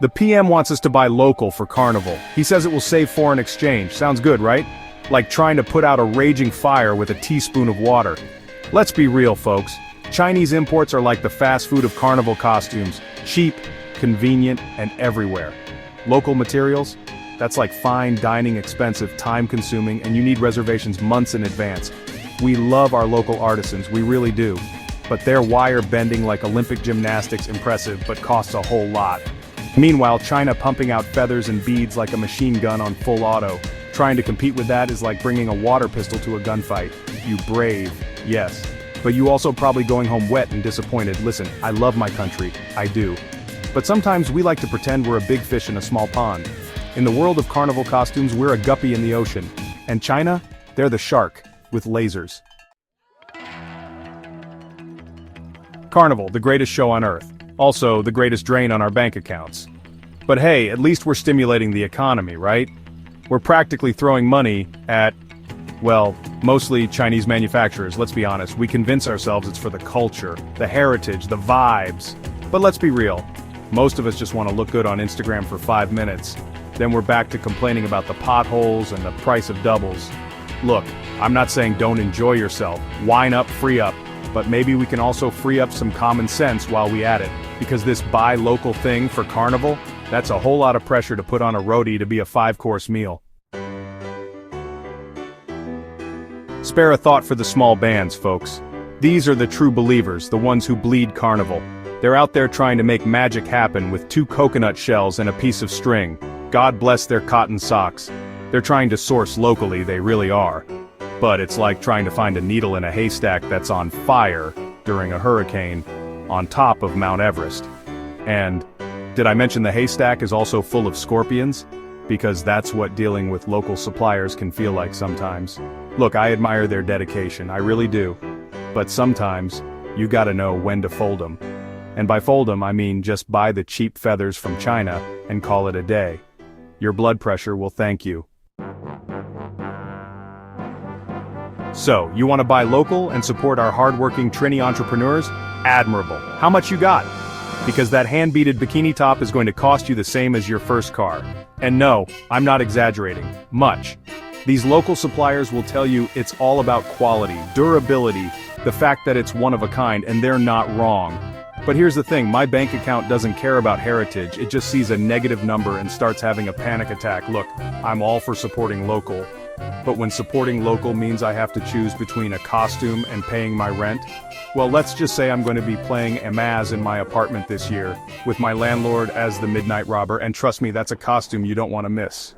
The PM wants us to buy local for Carnival. He says it will save foreign exchange. Sounds good, right? Like trying to put out a raging fire with a teaspoon of water. Let's be real, folks. Chinese imports are like the fast food of Carnival costumes. Cheap, convenient, and everywhere. Local materials? That's like fine dining, expensive, time-consuming, and you need reservations months in advance. We love our local artisans, we really do. But their wire bending like Olympic gymnastics impressive, but costs a whole lot. Meanwhile, China pumping out feathers and beads like a machine gun on full auto. Trying to compete with that is like bringing a water pistol to a gunfight. You brave, yes. But you also probably going home wet and disappointed. Listen, I love my country, I do. But sometimes we like to pretend we're a big fish in a small pond. In the world of Carnival costumes, we're a guppy in the ocean. And China? They're the shark, with lasers. Carnival, the greatest show on Earth. Also, the greatest drain on our bank accounts. But hey, at least we're stimulating the economy, right? We're practically throwing money at, well, mostly Chinese manufacturers, let's be honest. We convince ourselves it's for the culture, the heritage, the vibes. But let's be real. Most of us just want to look good on Instagram for 5 minutes. Then we're back to complaining about the potholes and the price of doubles. Look, I'm not saying don't enjoy yourself. Wine up, free up. But maybe we can also free up some common sense while we at it. Because this buy local thing for Carnival, that's a whole lot of pressure to put on a roadie to be a 5-course meal. Spare a thought for the small bands, folks. These are the true believers, the ones who bleed Carnival. They're out there trying to make magic happen with 2 coconut shells and a piece of string. God bless their cotton socks. They're trying to source locally, they really are. But it's like trying to find a needle in a haystack that's on fire during a hurricane on top of Mount Everest. And did I mention the haystack is also full of scorpions? Because that's what dealing with local suppliers can feel like sometimes. Look, I admire their dedication, I really do. But sometimes, you gotta know when to fold 'em. And by fold 'em, I mean just buy the cheap feathers from China and call it a day. Your blood pressure will thank you. So, you want to buy local and support our hardworking Trini entrepreneurs? Admirable. How much you got? Because that hand-beaded bikini top is going to cost you the same as your first car. And no, I'm not exaggerating. Much. These local suppliers will tell you it's all about quality, durability, the fact that it's one of a kind, and they're not wrong. But here's the thing, my bank account doesn't care about heritage, it just sees a negative number and starts having a panic attack. Look, I'm all for supporting local. But when supporting local means I have to choose between a costume and paying my rent, well, let's just say I'm going to be playing Amaz in my apartment this year, with my landlord as the midnight robber, and trust me, that's a costume you don't want to miss.